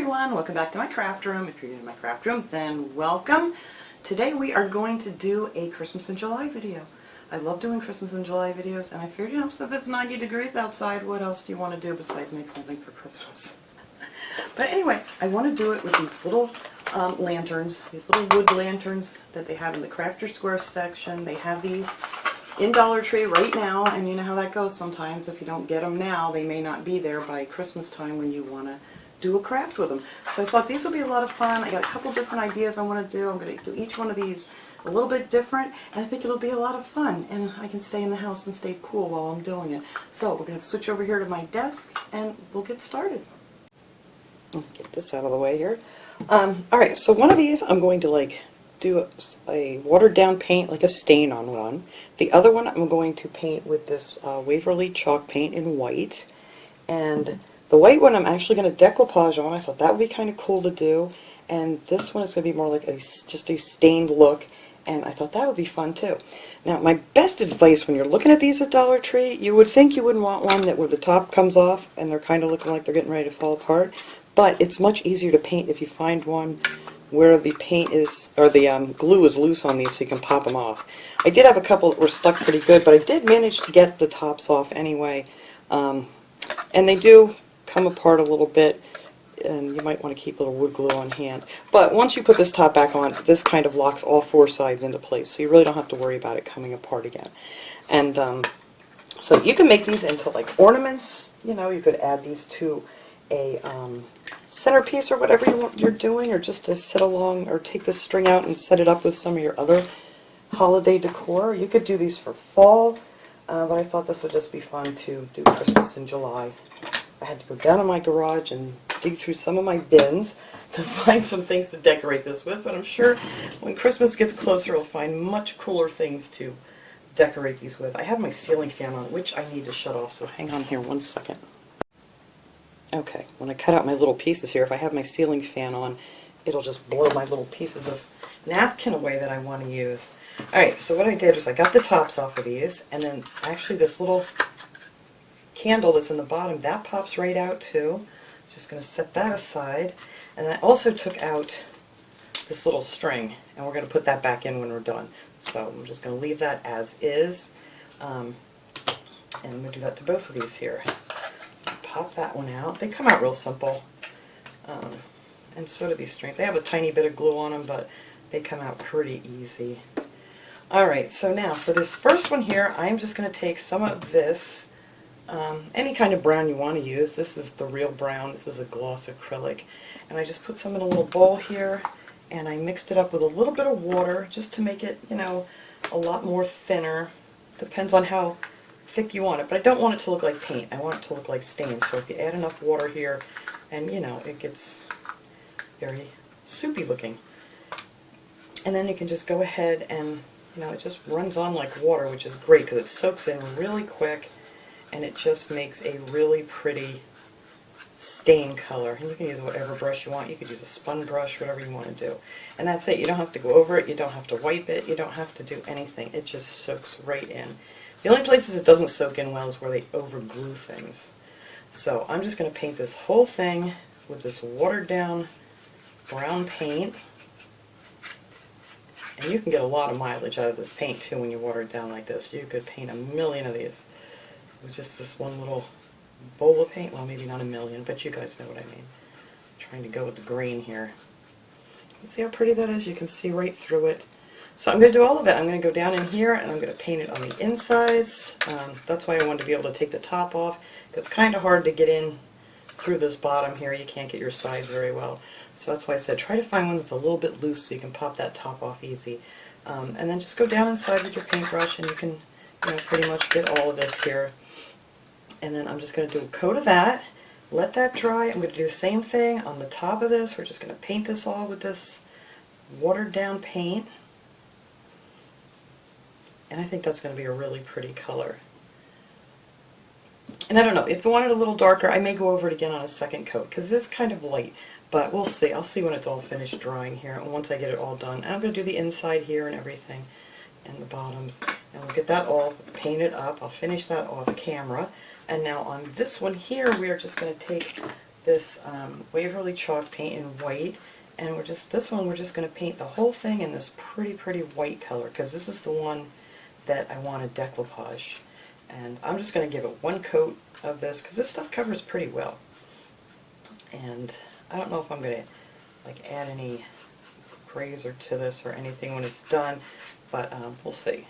everyone, welcome back to my craft room. If you're in my craft room, then welcome. Today we are going to do a Christmas in July video. I love doing Christmas in July videos, and I figured, since it's 90 degrees outside, what else do you want to do besides make something for Christmas? But anyway, I want to do it with these little lanterns, these little wood lanterns that they have in the Crafter Square section. They have these in Dollar Tree right now, and you know how that goes sometimes. If you don't get them now, they may not be there by Christmas time when you want to do a craft with them. So I thought these would be a lot of fun. I got a couple different ideas I want to do. I'm going to do each one of these a little bit different, and I think it'll be a lot of fun, and I can stay in the house and stay cool while I'm doing it. So we're going to switch over here to my desk, and we'll get started. Get this out of the way here. Alright, so one of these I'm going to do a watered down paint, like a stain on one. The other one I'm going to paint with this Waverly chalk paint in white. And the white one I'm actually going to decoupage on. I thought that would be kind of cool to do. And this one is going to be more like just a stained look. And I thought that would be fun too. Now, my best advice when you're looking at these at Dollar Tree, you would think you wouldn't want one where the top comes off and they're kind of looking like they're getting ready to fall apart. But it's much easier to paint if you find one where the paint is, or the glue is loose on these, so you can pop them off. I did have a couple that were stuck pretty good, but I did manage to get the tops off anyway. And they do come apart a little bit, and you might want to keep a little wood glue on hand. But once you put this top back on, this kind of locks all four sides into place, so you really don't have to worry about it coming apart again. And so you can make these into like ornaments. You know, you could add these to a centerpiece or whatever you're doing, or just to sit along, or take this string out and set it up with some of your other holiday decor. You could do these for fall, but I thought this would just be fun to do Christmas in July. I had to go down in my garage and dig through some of my bins to find some things to decorate this with, but I'm sure when Christmas gets closer I'll find much cooler things to decorate these with. I have my ceiling fan on, which I need to shut off, so hang on here one second. Okay, when I cut out my little pieces here, if I have my ceiling fan on, it'll just blow my little pieces of napkin away that I want to use. Alright, so what I did was I got the tops off of these, and then actually this little candle that's in the bottom, that pops right out too. Just going to set that aside. And then I also took out this little string, and we're going to put that back in when we're done. So I'm just going to leave that as is. And I'm going to do that to both of these here. Pop that one out. They come out real simple, and so do these strings. They have a tiny bit of glue on them, but they come out pretty easy. Alright, so now for this first one here, I'm just going to take some of this, any kind of brown you want to use. This is the real brown. This is a gloss acrylic. And I just put some in a little bowl here, and I mixed it up with a little bit of water just to make it, a lot more thinner. Depends on how thick you want it, but I don't want it to look like paint. I want it to look like stain. So if you add enough water here, and it gets very soupy looking. And then you can just go ahead and, it just runs on like water, which is great because it soaks in really quick, and it just makes a really pretty stain color. And you can use whatever brush you want. You could use a spun brush, whatever you want to do. And that's it. You don't have to go over it. You don't have to wipe it. You don't have to do anything. It just soaks right in. The only places it doesn't soak in well is where they over glue things. So I'm just going to paint this whole thing with this watered down brown paint. And you can get a lot of mileage out of this paint too when you water it down like this. You could paint a million of these with just this one little bowl of paint. Well, maybe not a million, but you guys know what I mean. I'm trying to go with the grain here. See how pretty that is? You can see right through it. So I'm going to do all of it. I'm going to go down in here and I'm going to paint it on the insides. That's why I wanted to be able to take the top off. It's kind of hard to get in through this bottom here. You can't get your sides very well. So that's why I said try to find one that's a little bit loose so you can pop that top off easy. And then just go down inside with your paintbrush and you can pretty much get all of this here. And then I'm just going to do a coat of that. Let that dry. I'm going to do the same thing on the top of this. We're just going to paint this all with this watered down paint. And I think that's going to be a really pretty color. And I don't know, if I want it a little darker, I may go over it again on a second coat, because it is kind of light. But we'll see. I'll see when it's all finished drying here, and once I get it all done. And I'm going to do the inside here and everything, and the bottoms. And we'll get that all painted up. I'll finish that off camera. And now on this one here, we are just going to take this Waverly chalk paint in white, and this one we're just going to paint the whole thing in this pretty white color, because this is the one that I want to decoupage. And I'm just going to give it one coat of this, because this stuff covers pretty well. And I don't know if I'm going to like add any grazer to this or anything when it's done, but we'll see.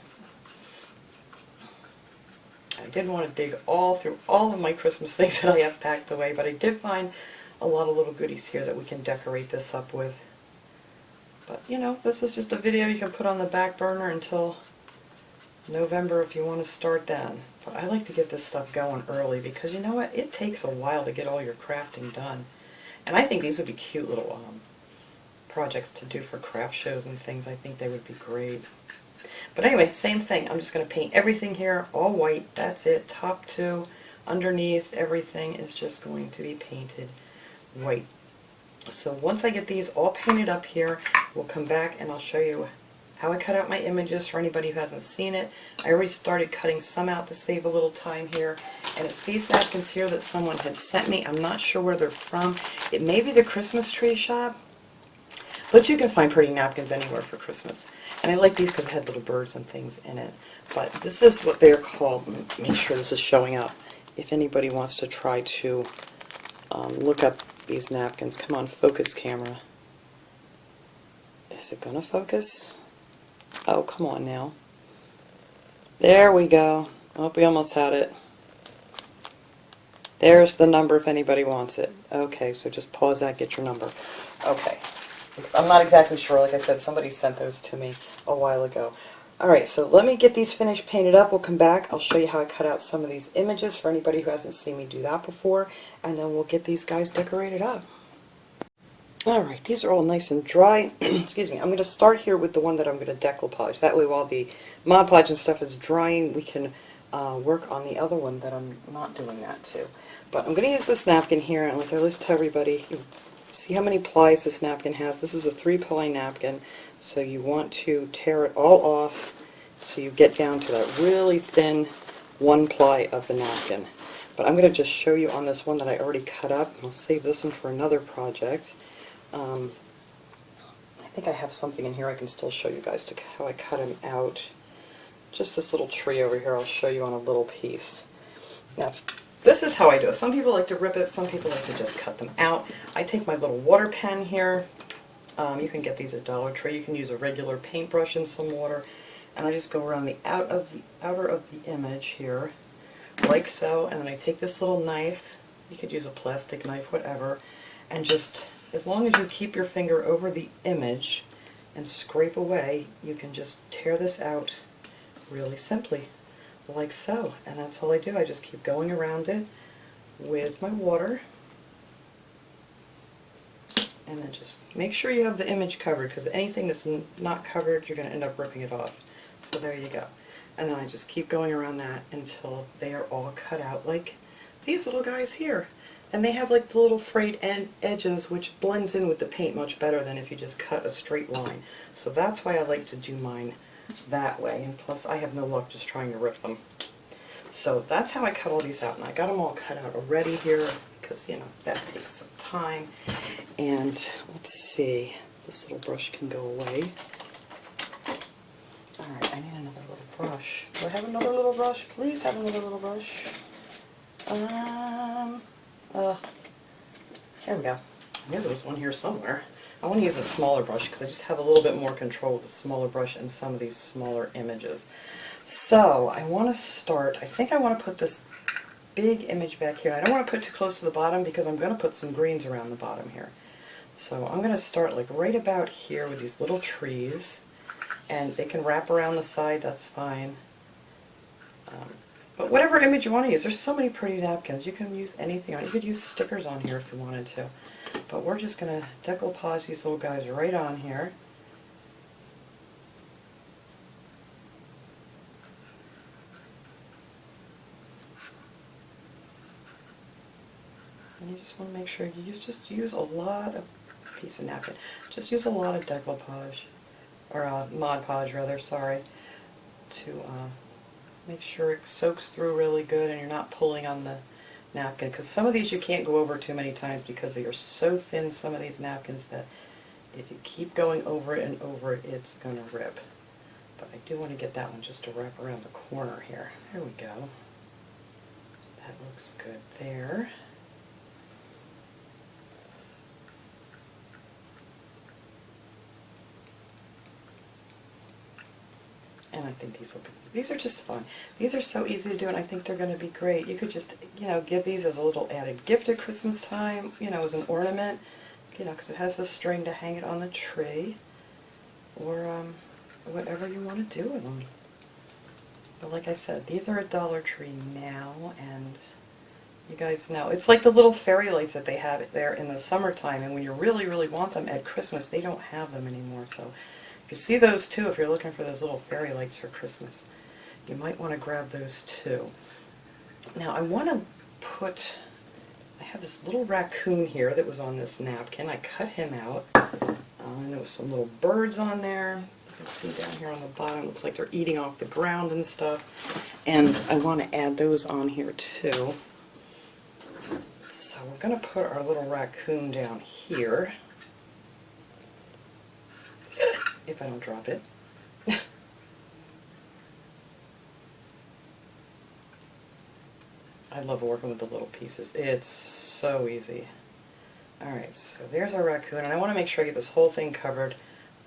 I didn't want to dig all through all of my Christmas things that I have packed away, but I did find a lot of little goodies here that we can decorate this up with. But you know, this is just a video you can put on the back burner until November if you want to start then. But I like to get this stuff going early, because you know what, it takes a while to get all your crafting done. And I think these would be cute little projects to do for craft shows and things. I think they would be great. But anyway, same thing. I'm just going to paint everything here all white. That's it. Top to underneath, everything is just going to be painted white. So once I get these all painted up here, we'll come back and I'll show you how I cut out my images for anybody who hasn't seen it. I already started cutting some out to save a little time here. And it's these napkins here that someone had sent me. I'm not sure where they're from. It may be the Christmas tree shop, but you can find pretty napkins anywhere for Christmas. And I like these because they had little birds and things in it. But this is what they're called. Make sure this is showing up. If anybody wants to try to look up these napkins. Come on, focus camera. Is it going to focus? Oh, come on now. There we go. Oh, we almost had it. There's the number if anybody wants it. Okay, so just pause that, get your number. Okay. Because I'm not exactly sure. Like I said, somebody sent those to me a while ago. Alright, so let me get these finished painted up. We'll come back. I'll show you how I cut out some of these images for anybody who hasn't seen me do that before. And then we'll get these guys decorated up. Alright, these are all nice and dry. Excuse me. I'm going to start here with the one that I'm going to decoupage. That way while the Mod Podge and stuff is drying, we can work on the other one that I'm not doing that to. But I'm going to use this napkin here, and like I always tell everybody, see how many plies this napkin has? This is a 3-ply napkin, so you want to tear it all off so you get down to that really thin 1-ply of the napkin. But I'm going to just show you on this one that I already cut up. I'll save this one for another project. I think I have something in here I can still show you guys how I cut them out. Just this little tree over here I'll show you on a little piece. Now, this is how I do it. Some people like to rip it, some people like to just cut them out. I take my little water pen here. You can get these at Dollar Tree. You can use a regular paintbrush and some water. And I just go around the outer of the image here, like so. And then I take this little knife. You could use a plastic knife, whatever. And just, as long as you keep your finger over the image and scrape away, you can just tear this out really simply, like so. And that's all I do. I just keep going around it with my water. And then just make sure you have the image covered, because anything that's not covered, you're going to end up ripping it off. So there you go. And then I just keep going around that until they are all cut out like these little guys here. And they have like the little frayed edges, which blends in with the paint much better than if you just cut a straight line. So that's why I like to do mine that way. And plus I have no luck just trying to rip them. So that's how I cut all these out. And I got them all cut out already here, because, you know, that takes some time. And let's see, this little brush can go away. Alright, I need another little brush. Do I have another little brush? Please have another little brush. There we go. I knew there was one here somewhere. I want to use a smaller brush because I just have a little bit more control with a smaller brush and some of these smaller images. So I want to start, I think I want to put this big image back here. I don't want to put too close to the bottom because I'm going to put some greens around the bottom here. So I'm going to start like right about here with these little trees, and they can wrap around the side, that's fine. But whatever image you want to use, there's so many pretty napkins. You can use anything on. You could use stickers on here if you wanted to. But we're just going to decoupage these little guys right on here. And you just want to make sure you just use a lot of piece of napkin. Just use a lot of decoupage, or Mod Podge rather, sorry, to make sure it soaks through really good and you're not pulling on the napkin, because some of these you can't go over too many times because they are so thin, some of these napkins, that if you keep going over it and over it, it's going to rip. But I do want to get that one just to wrap around the corner here. There we go. That looks good there. And I think these are just fun. These are so easy to do, and I think they're going to be great. You could just, give these as a little added gift at Christmas time, as an ornament, because it has the string to hang it on the tree, or whatever you want to do with them. But like I said, these are at Dollar Tree now, and you guys know, it's like the little fairy lights that they have there in the summertime, and when you really, really want them at Christmas, they don't have them anymore, so you see those too if you're looking for those little fairy lights for Christmas. You might want to grab those too. Now I want to I have this little raccoon here that was on this napkin. I cut him out, and there was some little birds on there. You can see down here on the bottom, it looks like they're eating off the ground and stuff. And I want to add those on here too. So we're going to put our little raccoon down here. If I don't drop it. I love working with the little pieces. It's so easy. Alright, so there's our raccoon, and I want to make sure I get this whole thing covered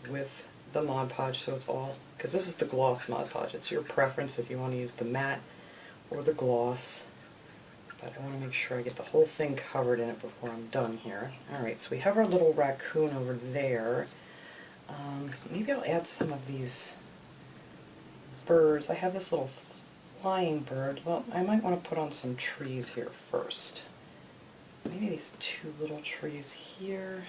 with the Mod Podge, so it's all, because this is the gloss Mod Podge. It's your preference if you want to use the matte or the gloss, but I want to make sure I get the whole thing covered in it before I'm done here. Alright, so we have our little raccoon over there. Maybe I'll add some of these birds. I have this little flying bird. Well, I might want to put on some trees here first. Maybe these two little trees here.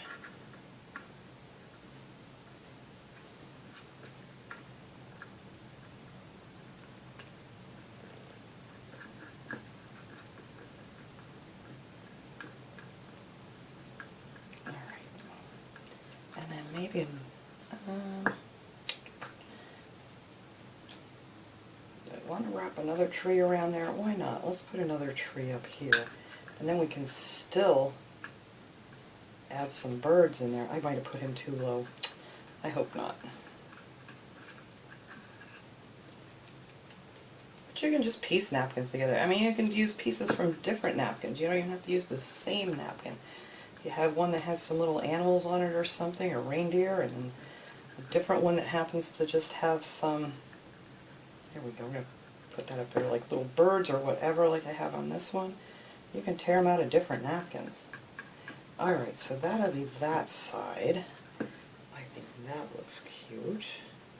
Alright. And then maybe I want to wrap another tree around there. Why not? Let's put another tree up here. And then we can still add some birds in there. I might have put him too low. I hope not. But you can just piece napkins together. I mean, you can use pieces from different napkins. You don't even have to use the same napkin. You have one that has some little animals on it or something, or reindeer, and then a different one that happens to just have some, here we go, we're going to put that up there, like little birds or whatever, like I have on this one. You can tear them out of different napkins. Alright, so that'll be that side. I think that looks cute. Make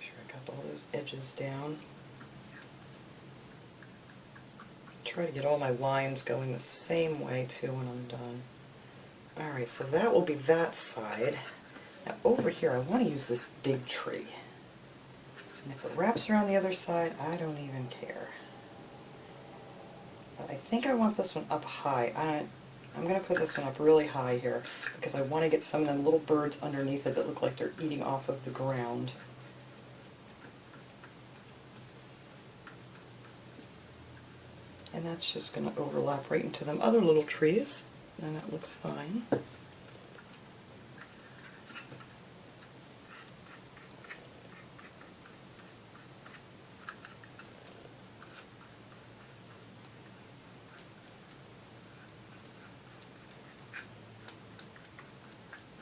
sure I got all those edges down. Try to get all my lines going the same way too when I'm done. Alright, so that will be that side. Now over here I want to use this big tree. And if it wraps around the other side, I don't even care. But I think I want this one up high. I'm going to put this one up really high here because I want to get some of them little birds underneath it that look like they're eating off of the ground. And that's just going to overlap right into them other little trees, and that looks fine.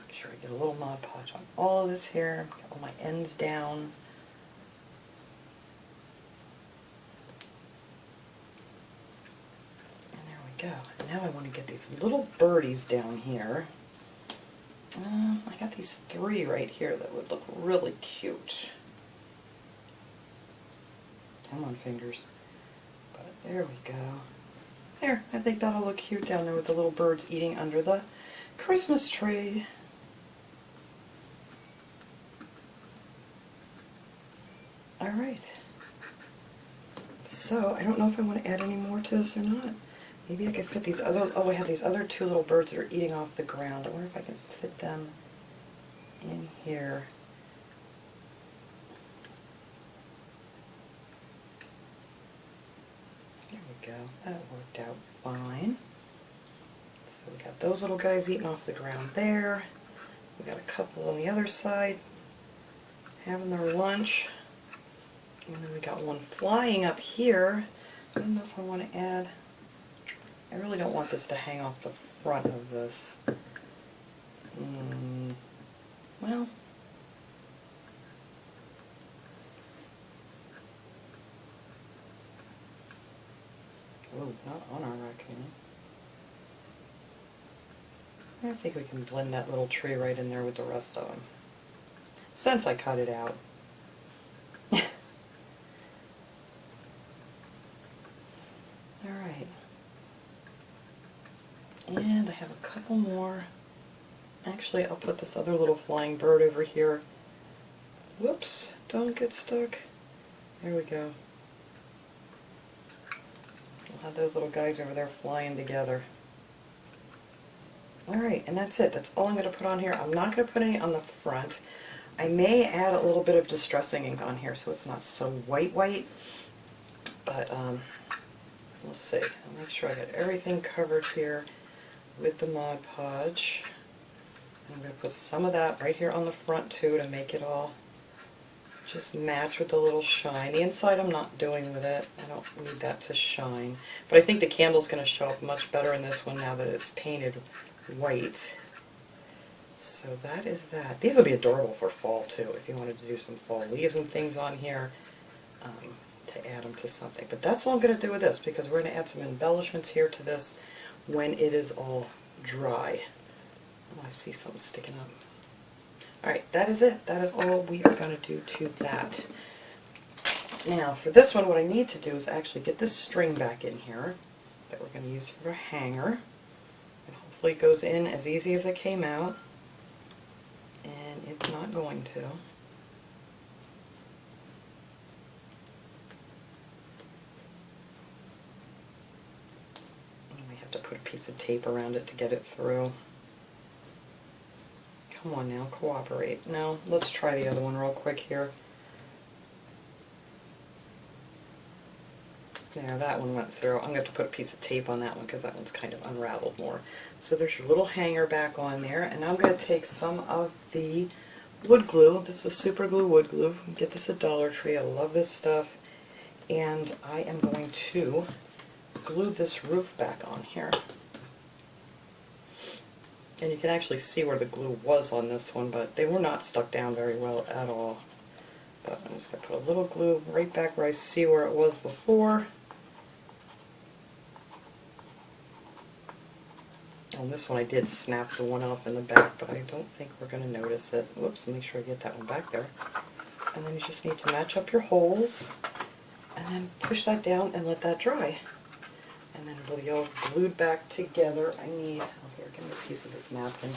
Make sure I get a little Mod Podge on all of this here, get all my ends down. Go. And now I want to get these little birdies down here. I got these three right here that would look really cute. Come on, fingers. But there we go. There, I think that'll look cute down there with the little birds eating under the Christmas tree. Alright. So, I don't know if I want to add any more to this or not. Maybe I could fit these other, oh, I have these other two little birds that are eating off the ground. I wonder if I can fit them in here. There we go. That worked out fine. So we got those little guys eating off the ground there. We got a couple on the other side having their lunch. And then we got one flying up here. I don't know if I want to add... I really don't want this to hang off the front of this. Well... Oh, not on our raccoon. I think we can blend that little tree right in there with the rest of them. Since I cut it out. Alright. And I have a couple more. Actually, I'll put this other little flying bird over here. Whoops, don't get stuck. There we go. We'll have those little guys over there flying together. Alright, and that's it. That's all I'm going to put on here. I'm not going to put any on the front. I may add a little bit of distressing ink on here so it's not so white, but we'll see. I'll make sure I get everything covered here with the Mod Podge. I'm going to put some of that right here on the front too to make it all just match with the little shine. The inside I'm not doing with it. I don't need that to shine. But I think the candle's going to show up much better in this one now that it's painted white. So that is that. These would be adorable for fall too if you wanted to do some fall leaves and things on here to add them to something. But that's all I'm going to do with this because we're going to add some embellishments here to this when it is all dry. Oh, I see something sticking up. Alright, that is it. That is all we are going to do to that. Now, for this one, what I need to do is actually get this string back in here that we're going to use for a hanger. And hopefully it goes in as easy as it came out. And it's not going to. And we have to put a piece of tape around it to get it through. Come on now, cooperate. Now, let's try the other one real quick here. There, that one went through. I'm going to have to put a piece of tape on that one because that one's kind of unraveled more. So there's your little hanger back on there, and now I'm going to take some of the wood glue. This is super glue wood glue. You can get this at Dollar Tree. I love this stuff. And I am going to glue this roof back on here. And you can actually see where the glue was on this one, but they were not stuck down very well at all. But I'm just going to put a little glue right back where I see where it was before. On this one I did snap the one off in the back, but I don't think we're going to notice it. Whoops, make sure I get that one back there. And then you just need to match up your holes, and then push that down and let that dry. And then it'll be all glued back together. I need, oh here, give me a piece of this napkin.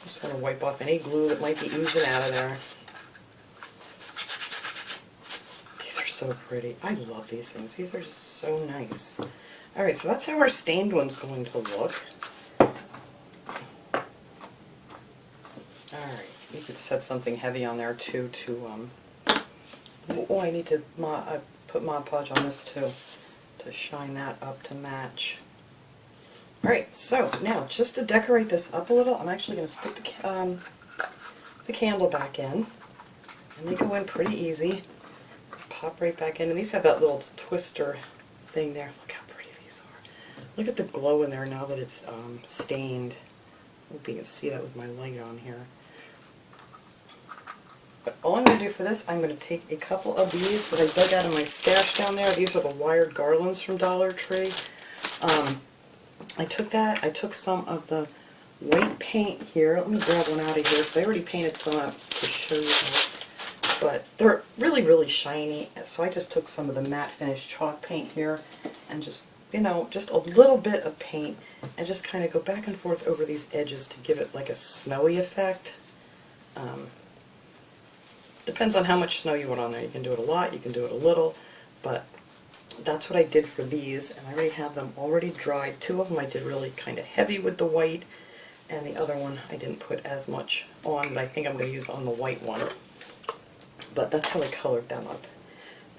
I'm just going to wipe off any glue that might be oozing out of there. These are so pretty. I love these things. These are just so nice. Alright, so that's how our stained one's going to look. Alright, you could set something heavy on there too to, oh, I need to put Mod Podge on this too, to shine that up to match. Alright, so now just to decorate this up a little, I'm actually going to stick the candle back in. And they go in pretty easy. Pop right back in. And these have that little twister thing there. Look how pretty these are. Look at the glow in there now that it's stained. I hope you can see that with my light on here. But all I'm going to do for this, I'm going to take a couple of these that I dug out of my stash down there. These are the wired garlands from Dollar Tree. I took some of the white paint here. Let me grab one out of here because I already painted some up to show you that. But they're really, really shiny. So I just took some of the matte finish chalk paint here and just, you know, just a little bit of paint and just kind of go back and forth over these edges to give it like a snowy effect. Depends on how much snow you want on there. You can do it a lot, you can do it a little, but that's what I did for these, and I already have them already dried. Two of them I did really kind of heavy with the white, and the other one I didn't put as much on, but I think I'm going to use on the white one. But that's how I colored them up.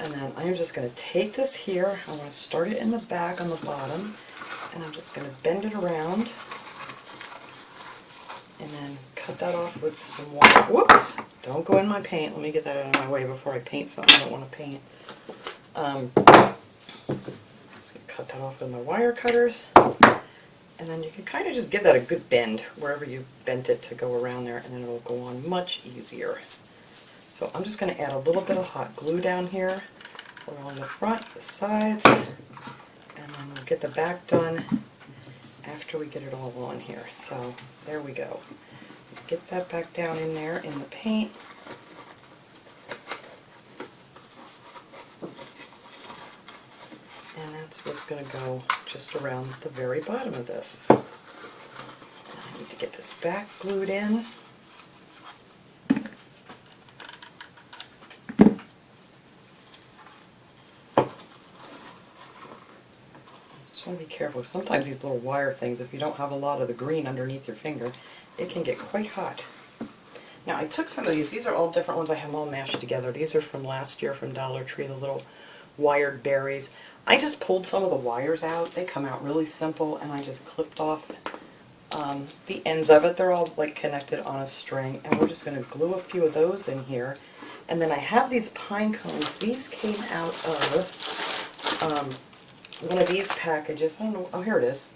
And then I'm just going to take this here, I'm going to start it in the back on the bottom, And I'm just going to bend it around and then cut that off with some wire. Whoops! Don't go in my paint. Let me get that out of my way before I paint something I don't want to paint. I'm just going to cut that off with my wire cutters. And then you can kind of just give that a good bend wherever you bent it to go around there, and then it'll go on much easier. So I'm just going to add a little bit of hot glue down here along the front, the sides, and then we'll get the back done after we get it all on here. So there we go. Let's get that back down in there in the paint. And that's what's going to go just around the very bottom of this. And I need to get this back glued in. Just want to be careful. Sometimes these little wire things, if you don't have a lot of the green underneath your finger, it can get quite hot. Now I took some of these are all different ones, I have them all mashed together. These are from last year from Dollar Tree, the little wired berries. I just pulled some of the wires out. They come out really simple, and I just clipped off the ends of it. They're all like connected on a string, and we're just going to glue a few of those in here. And then I have these pine cones. These came out of one of these packages. I don't know. Oh, here it is.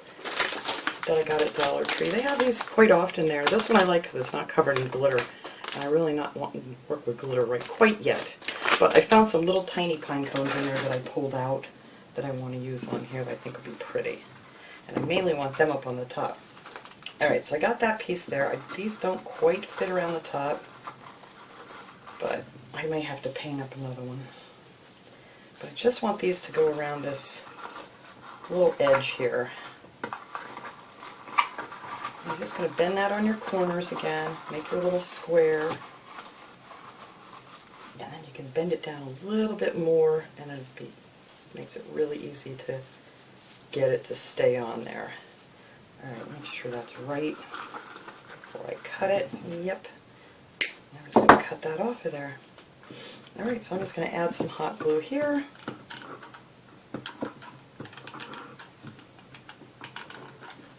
That I got at Dollar Tree. They have these quite often there. This one I like because it's not covered in glitter. And I really not want to work with glitter right quite yet. But I found some little tiny pine cones in there that I pulled out that I want to use on here that I think would be pretty. And I mainly want them up on the top. Alright, so I got that piece there. These don't quite fit around the top, but I may have to paint up another one. But I just want these to go around this little edge here. I'm just going to bend that on your corners again, make your little square. And then you can bend it down a little bit more, and it makes it really easy to get it to stay on there. Alright, make sure that's right before I cut it. Yep. I'm just going to cut that off of there. Alright, so I'm just going to add some hot glue here.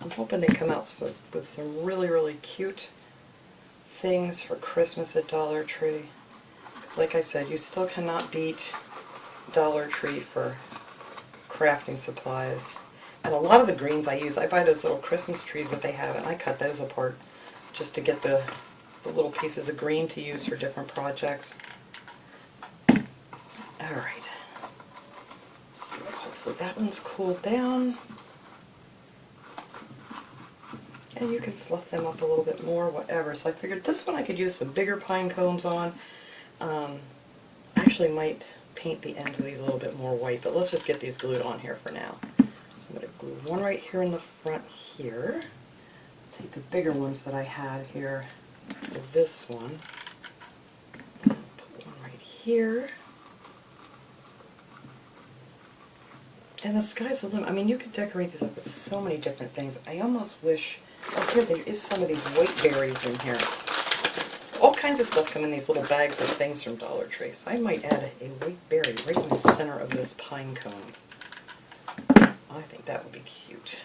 I'm hoping they come out with some really, really cute things for Christmas at Dollar Tree. Like I said, you still cannot beat Dollar Tree for crafting supplies. And a lot of the greens I use, I buy those little Christmas trees that they have, and I cut those apart just to get the little pieces of green to use for different projects. Alright. So hopefully that one's cooled down. And you can fluff them up a little bit more, whatever. So I figured this one I could use some bigger pine cones on. I actually might paint the ends of these a little bit more white, but let's just get these glued on here for now. So I'm going to glue one right here in the front here. Take the bigger ones that I had here for this one. Put one right here. And the sky's the limit. I mean, you could decorate these up with so many different things. I almost wish... Oh, here there is some of these white berries in here. All kinds of stuff come in these little bags of things from Dollar Tree. So I might add a white berry right in the center of those pine cones. I think that would be cute.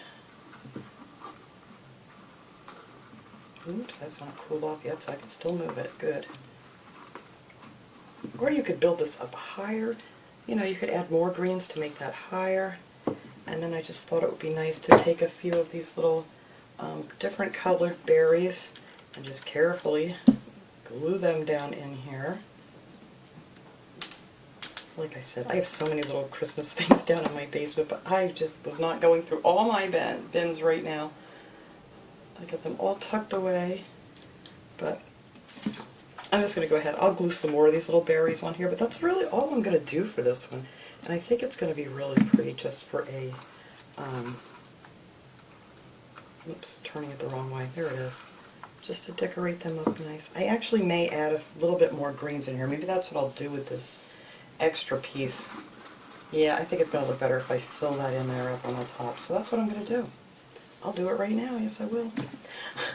Oops, that's not cooled off yet, so I can still move it. Good. Or you could build this up higher. You know, you could add more greens to make that higher. And then I just thought it would be nice to take a few of these little different colored berries and just carefully glue them down in here. Like I said, I have so many little Christmas things down in my basement, but I just was not going through all my bins right now. I got them all tucked away, but I'm just going to go ahead. I'll glue some more of these little berries on here, but that's really all I'm going to do for this one. And I think it's going to be really pretty just for a, oops, turning it the wrong way. There it is. Just to decorate them up nice. I actually may add a little bit more greens in here. Maybe that's what I'll do with this extra piece. Yeah, I think it's going to look better if I fill that in there up on the top. So that's what I'm going to do. I'll do it right now. Yes, I will.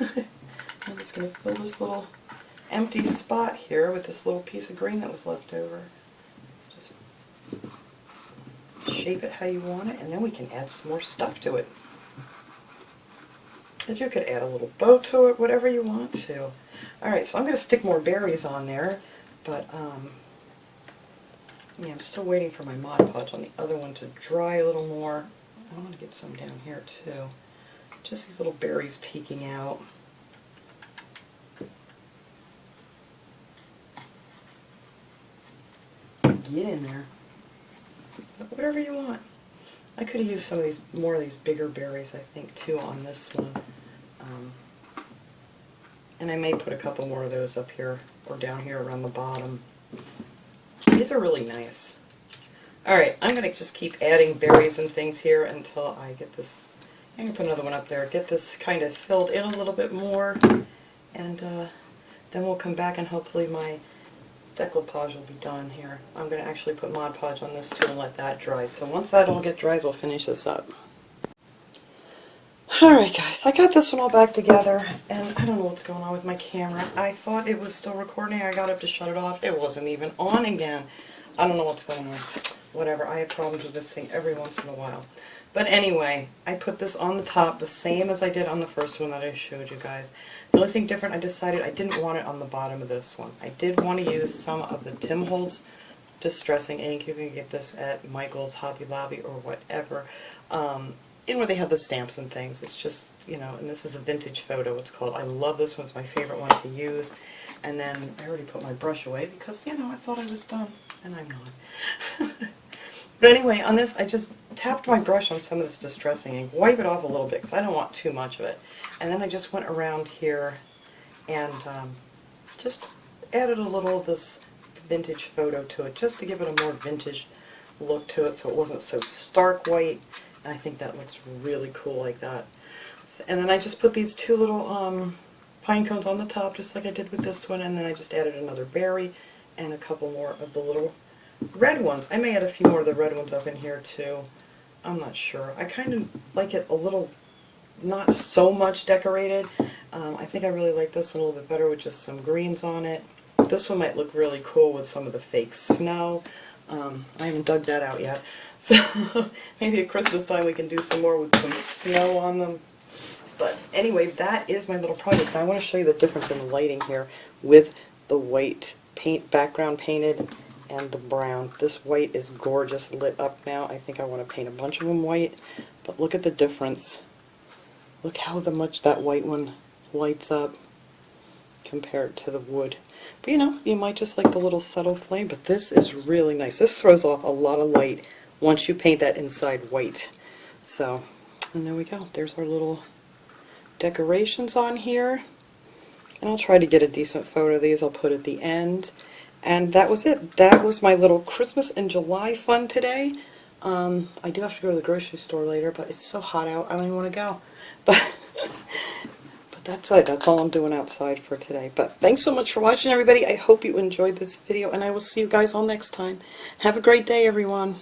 I'm just going to fill this little empty spot here with this little piece of green that was left over. Just shape it how you want it, and then we can add some more stuff to it. But you could add a little bow to it, whatever you want to. Alright, so I'm going to stick more berries on there, but yeah, I'm still waiting for my Mod Podge on the other one to dry a little more. I want to get some down here too. Just these little berries peeking out. Get in there. Whatever you want. I could have used some of these, more of these bigger berries, I think, too, on this one. And I may put a couple more of those up here, or down here around the bottom. These are really nice. Alright, I'm going to just keep adding berries and things here until I get this, I'm going to put another one up there, get this kind of filled in a little bit more, and then we'll come back and hopefully my decoupage will be done here. I'm going to actually put Mod Podge on this too and let that dry. So once that all gets dry, we'll finish this up. Alright guys, I got this one all back together, and I don't know what's going on with my camera. I thought it was still recording, I got up to shut it off, it wasn't even on again. I don't know what's going on. Whatever, I have problems with this thing every once in a while. But anyway, I put this on the top the same as I did on the first one that I showed you guys. The only thing different, I decided I didn't want it on the bottom of this one. I did want to use some of the Tim Holtz Distressing Ink. You can get this at Michael's, Hobby Lobby, or whatever. In where they have the stamps and things. It's just, you know, and this is a vintage photo, it's called. I love this one, it's my favorite one to use. And then I already put my brush away because, you know, I thought I was done, and I'm not. But anyway, on this, I just tapped my brush on some of this Distressing Ink, wipe it off a little bit because I don't want too much of it. And then I just went around here and just added a little of this vintage photo to it, just to give it a more vintage look to it so it wasn't so stark white. And I think that looks really cool like that. And then I just put these two little pine cones on the top, just like I did with this one, and then I just added another berry and a couple more of the little red ones. I may add a few more of the red ones up in here too. I'm not sure. I kind of like it a little, not so much decorated. I think I really like this one a little bit better with just some greens on it. This one might look really cool with some of the fake snow. I haven't dug that out yet. So maybe at Christmas time we can do some more with some snow on them. But anyway, that is my little project. Now I want to show you the difference in the lighting here with the white paint background painted and the brown. This white is gorgeous lit up now. I think I want to paint a bunch of them white. But look at the difference. Look how much that white one lights up compared to the wood. But you know, you might just like the little subtle flame, but this is really nice. This throws off a lot of light once you paint that inside white. So, and there we go. There's our little decorations on here. And I'll try to get a decent photo of these. I'll put at the end. And that was it. That was my little Christmas in July fun today. I do have to go to the grocery store later, but it's so hot out, I don't even want to go. But that's it. That's all I'm doing outside for today. But thanks so much for watching, everybody. I hope you enjoyed this video, and I will see you guys all next time. Have a great day, everyone.